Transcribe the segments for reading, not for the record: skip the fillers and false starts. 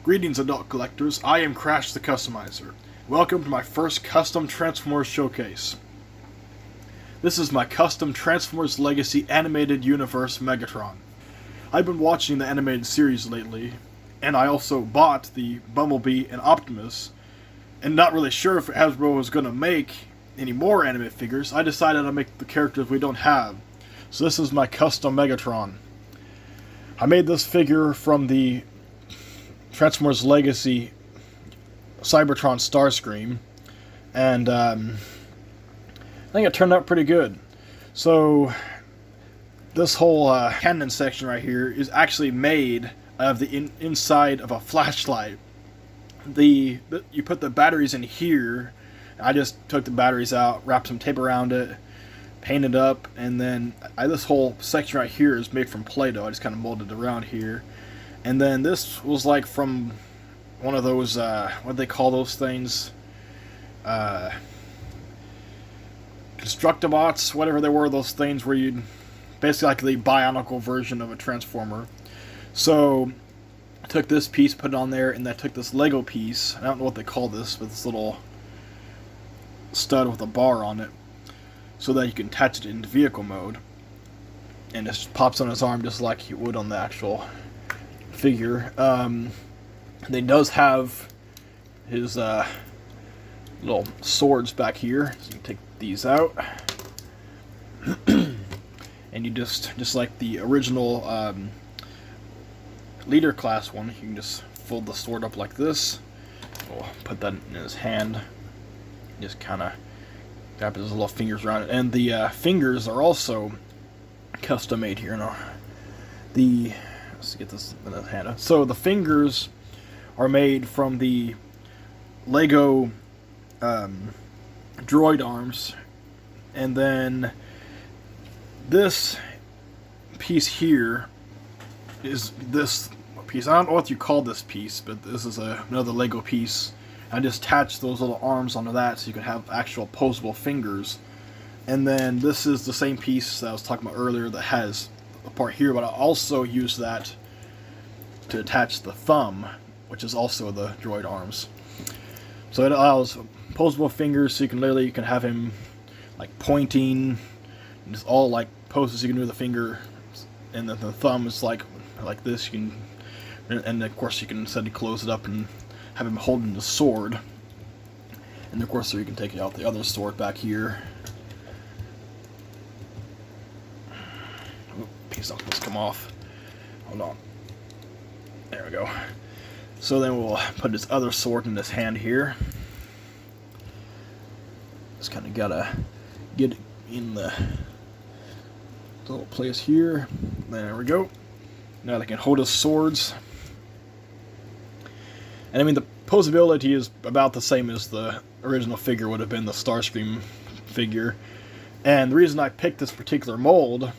Greetings, adult collectors. I am Crash the Customizer. Welcome to my first custom Transformers showcase. This is my custom Transformers Legacy animated universe Megatron. I've been watching the animated series lately, and I also bought the Bumblebee and Optimus, and not really sure if Hasbro was going to make any more anime figures. I decided I'd make the characters we don't have. So this is my custom Megatron. I made this figure from the Transformers Legacy Cybertron Starscream, and I think it turned out pretty good. So this whole cannon section right here is actually made of the inside of a flashlight. You put the batteries in here. I just took the batteries out, wrapped some tape around it, painted up, and then this whole section right here is made from Play-Doh. I just kind of molded around here. And then this was like from one of those, what do they call those things? Constructibots, whatever they were, those things where you'd basically like the bionicle version of a Transformer. So I took this piece, put it on there, and then I took this Lego piece. I don't know what they call this, but this little stud with a bar on it, so that you can attach it into vehicle mode. And it just pops on his arm just like you would on the actual figure. He does have his little swords back here, so you can take these out, and you just like the original leader class one, you can just fold the sword up like this. We'll put that in his hand, just kind of wrap his little fingers around it, and the fingers are also custom made here. Now, let's get this in the hand. So the fingers are made from the Lego droid arms, and then this piece here is this piece. I don't know what you call this piece, but this is another Lego piece. I just attached those little arms onto that so you can have actual posable fingers. And then this is the same piece that I was talking about earlier that has a part here, but I also use that to attach the thumb, which is also the droid arms. So it allows posable fingers, so you can have him like pointing, and just all like poses you can do with the finger, and then the thumb is like this. You can, and of course you can instead close it up and have him holding the sword, and of course so you can take out the other sword back here. Piece of this come off. Hold on. There we go. So then we'll put this other sword in this hand here. Just kind of gotta get it in the little place here. There we go. Now they can hold his swords. And I mean, the posability is about the same as the original figure would have been, the Starscream figure. And the reason I picked this particular mold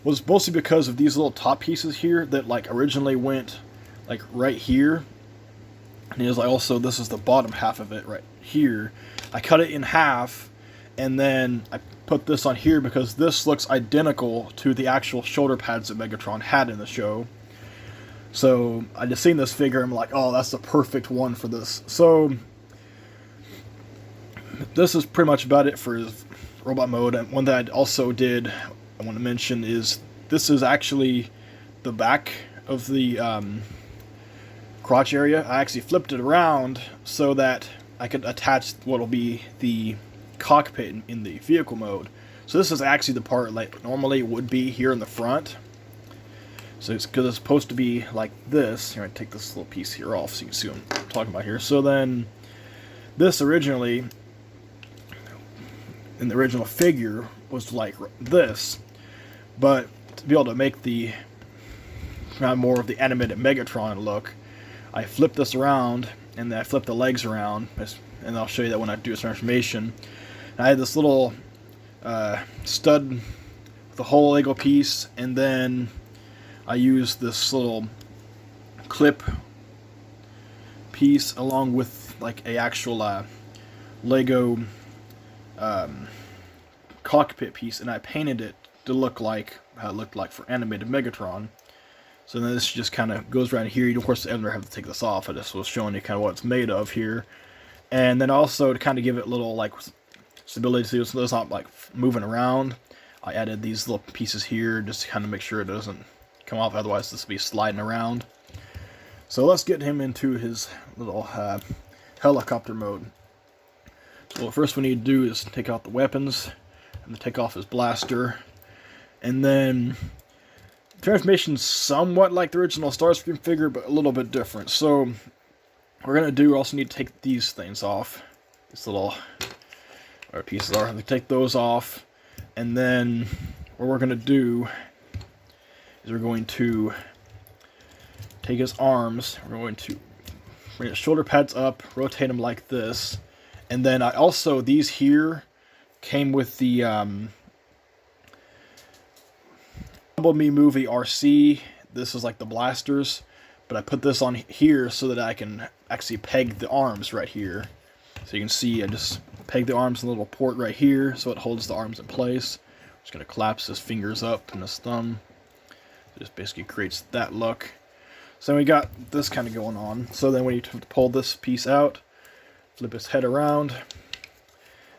was mostly because of these little top pieces here that like originally went like right here. And it was like also, this is the bottom half of it right here. I cut it in half, and then I put this on here because this looks identical to the actual shoulder pads that Megatron had in the show. So I just seen this figure, I'm like, oh, that's the perfect one for this. So this is pretty much about it for his robot mode. And one that I also did, I want to mention, is this is actually the back of the crotch area. I actually flipped it around so that I could attach what will be the cockpit in the vehicle mode. So this is actually the part like normally it would be here in the front. So it's because it's supposed to be like this. Here, I take this little piece here off so you can see what I'm talking about here. So then this originally, in the original figure, was like this. But to be able to make the more of the animated Megatron look, I flipped this around, and then I flipped the legs around, and I'll show you that when I do a transformation. And I had this little stud with the whole Lego piece, and then I used this little clip piece along with like a actual Lego cockpit piece, and I painted it to look like how it looked like for animated Megatron. So then this just kind of goes around here. You, of course, never have to take this off. I just was showing you kind of what it's made of here. And then also to kind of give it a little like stability so it's not like moving around, I added these little pieces here just to kind of make sure it doesn't come off. Otherwise, this will be sliding around. So let's get him into his little helicopter mode. So what first we need to do is take out the weapons and take off his blaster. And then transformation's somewhat like the original Starscream figure, but a little bit different. So we're going to do, also need to take these things off. These little pieces are. We take those off. And then what we're going to do is we're going to take his arms. We're going to bring his shoulder pads up, rotate them like this. And then I also, these here came with the Bumblebee movie RC. This is like the blasters. But I put this on here so that I can actually peg the arms right here. So you can see I just peg the arms in a little port right here so it holds the arms in place. I'm just going to collapse his fingers up and his thumb. It just basically creates that look. So we got this kind of going on. So then we need to pull this piece out, flip his head around,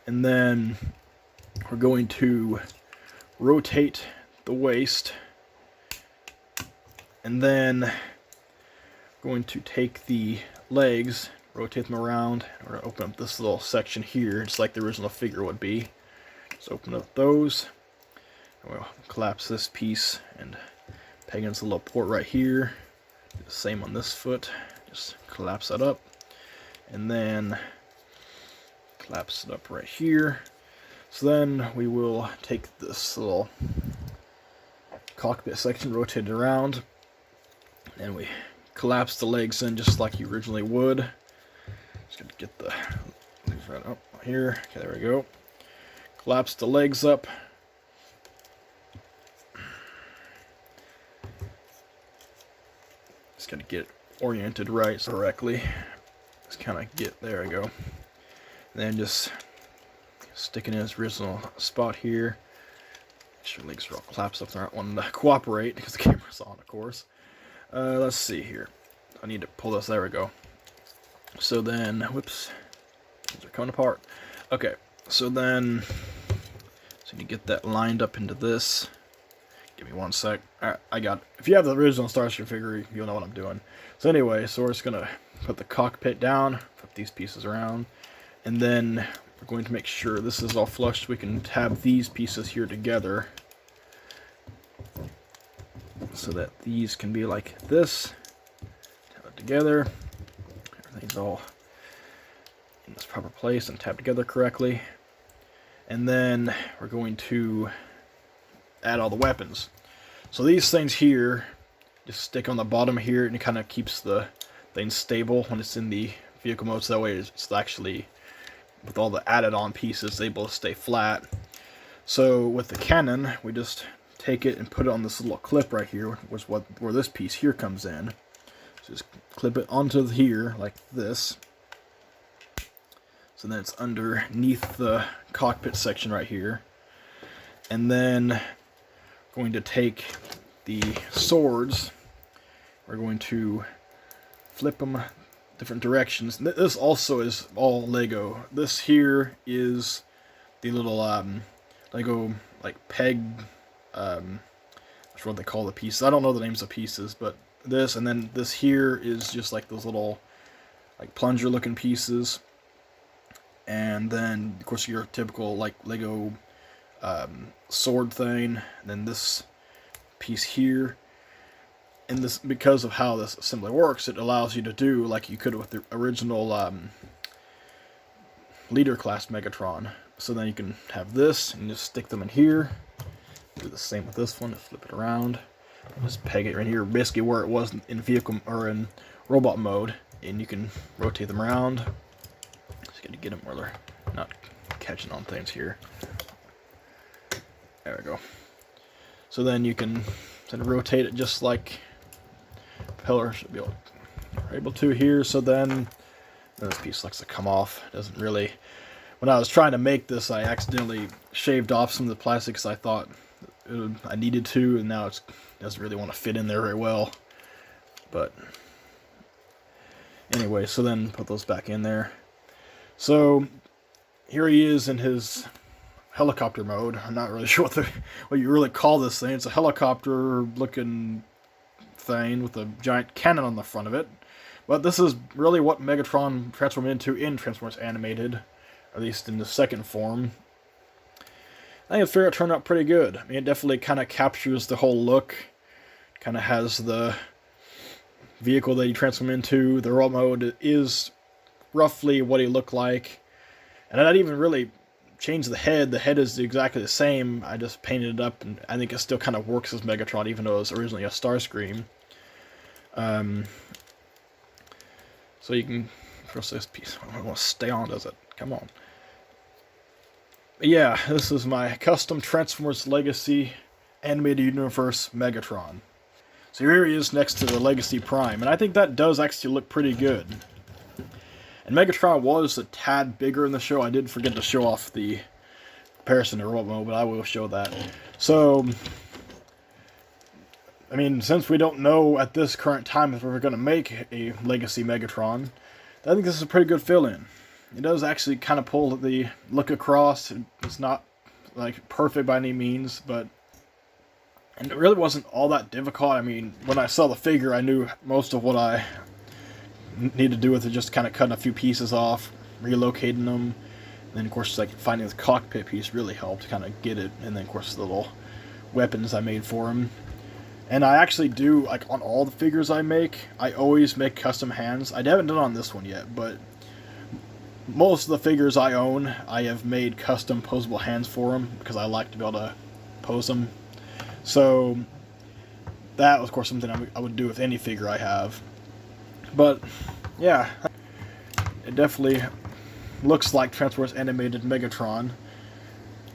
and then we're going to rotate the waist, and then going to take the legs, rotate them around, and we're going to open up this little section here, just like the original figure would be. Just open up those, and we'll collapse this piece and peg in this little port right here. Do the same on this foot, just collapse that up, and then collapse it up right here. So then we will take this little cockpit section, rotate it around, and we collapse the legs in just like you originally would. Just gonna get the legs right up here. Okay, there we go. Collapse the legs up. Just gotta get it oriented right correctly. Just kind of get, there we go. And then just stick it in its original spot here. Make sure legs are all collapsed up there. I don't want them to cooperate because the camera's on, of course. Let's see here. I need to pull this. There we go. So then, whoops, these are coming apart. Okay, so then, so you get that lined up into this. Give me one sec. Alright, I got it. If you have the original Starscream figure, you'll know what I'm doing. So anyway, so we're just gonna put the cockpit down, put these pieces around, and then we're going to make sure this is all flush so we can tab these pieces here together so that these can be like this. Tab it together. Everything's all in its proper place and tabbed together correctly. And then we're going to add all the weapons. So these things here just stick on the bottom here, and it kind of keeps the thing stable when it's in the vehicle mode, so that way it's actually, with all the added on pieces, able to stay flat. So with the cannon, we just take it and put it on this little clip right here, which is where this piece here comes in. So just clip it onto here like this. So then it's underneath the cockpit section right here. And then going to take the swords, we're going to flip them different directions. This also is all Lego. This here is the little Lego like peg, that's what they call the pieces. I don't know the names of pieces, but this, and then this here is just like those little like plunger looking pieces. And then of course your typical like Lego sword thing, and then this piece here. And this, because of how this assembly works, it allows you to do like you could with the original leader class Megatron. So then you can have this and just stick them in here. Do the same with this one. Flip it around. Just peg it right here, basically where it was in vehicle or in robot mode, and you can rotate them around. Just got to get them where they're not catching on things here. There we go. So then you can sort of rotate it just like propeller should be able to here. So then this piece likes to come off. It doesn't really. When I was trying to make this, I accidentally shaved off some of the plastic because I thought I needed to, and now it doesn't really want to fit in there very well. But anyway, so then put those back in there. So here he is in his helicopter mode. I'm not really sure what you really call this thing. It's a helicopter-looking thing with a giant cannon on the front of it. But this is really what Megatron transformed into in Transformers Animated, at least in the second form. I think the figure turned out pretty good. I mean, it definitely kind of captures the whole look. Kind of has the vehicle that you transform into. The robot mode is roughly what he looked like. And I didn't even really change the head. The head is exactly the same. I just painted it up, and I think it still kind of works as Megatron, even though it was originally a Starscream. So you can press this piece. I want to stay on, does it? Come on. Yeah, this is my custom Transformers Legacy Animated Universe Megatron. So here he is next to the Legacy Prime, and I think that does actually look pretty good. And Megatron was a tad bigger in the show. I did forget to show off the comparison to robot mode, but I will show that. So, I mean, since we don't know at this current time if we're going to make a Legacy Megatron, I think this is a pretty good fill-in. It does actually kind of pull the look across. It's not like perfect by any means, but and it really wasn't all that difficult. I mean, when I saw the figure, I knew most of what I needed to do with it. Just kind of cutting a few pieces off, relocating them, and then of course like finding the cockpit piece really helped to kind of get it. And then of course the little weapons I made for him. And I actually do, like on all the figures I make, I always make custom hands. I haven't done it on this one yet, but most of the figures I own, I have made custom posable hands for them because I like to be able to pose them. So that was, of course, something I would do with any figure I have. But yeah, it definitely looks like Transformers Animated Megatron,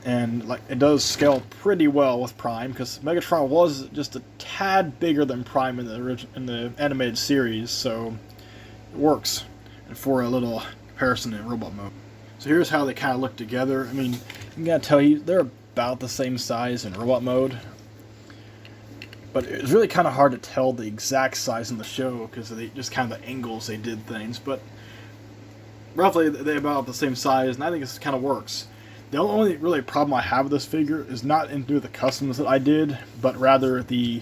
and like it does scale pretty well with Prime because Megatron was just a tad bigger than Prime in the animated series, so it works. And for a little comparison in robot mode. So here's how they kind of look together. I mean, you gotta tell they're about the same size in robot mode, but it's really kind of hard to tell the exact size in the show because of just kind of the angles they did things. But roughly they're about the same size, and I think this kind of works. The only really problem I have with this figure is not into the customs that I did, but rather the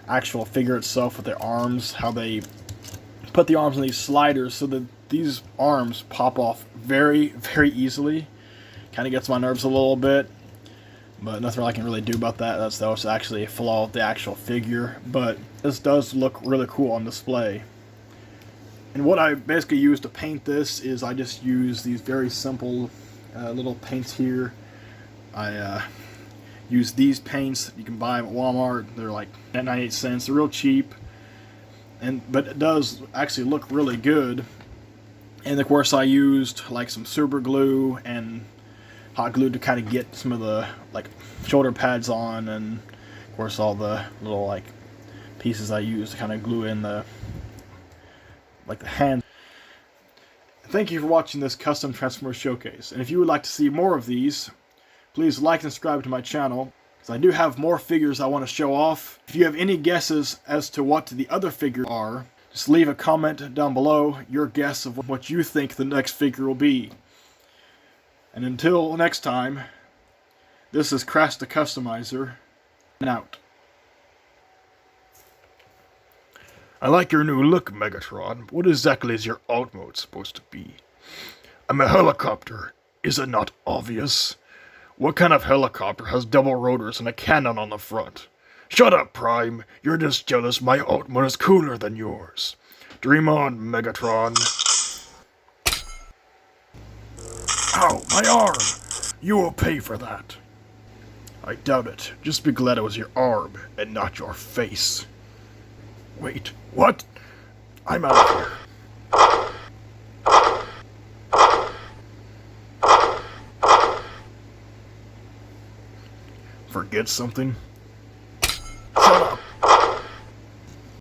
actual figure itself with the arms, how they put the arms in these sliders so that these arms pop off very, very easily. Kind of gets my nerves a little bit, but nothing I can really do about that. That was actually a flaw of the actual figure, but this does look really cool on display. And what I basically use to paint this is I just use these very simple little paints here. I use these paints. You can buy them at Walmart. They're like 98 cents. They're real cheap, but it does actually look really good. And of course I used like some super glue and hot glue to kind of get some of the like shoulder pads on, and of course all the little like pieces I used to kind of glue in the hands. Thank you for watching this custom Transformers showcase, and if you would like to see more of these, please like and subscribe to my channel, because I do have more figures I want to show off. If you have any guesses as to what the other figures are, just leave a comment down below, your guess of what you think the next figure will be. And until next time, this is Crash the Customizer, and out. I like your new look, Megatron. What exactly is your alt mode supposed to be? I'm a helicopter. Is it not obvious? What kind of helicopter has double rotors and a cannon on the front? Shut up, Prime. You're just jealous my alt mode is cooler than yours. Dream on, Megatron. Ow, my arm! You will pay for that. I doubt it. Just be glad it was your arm and not your face. Wait, what? I'm out of here. Forget something?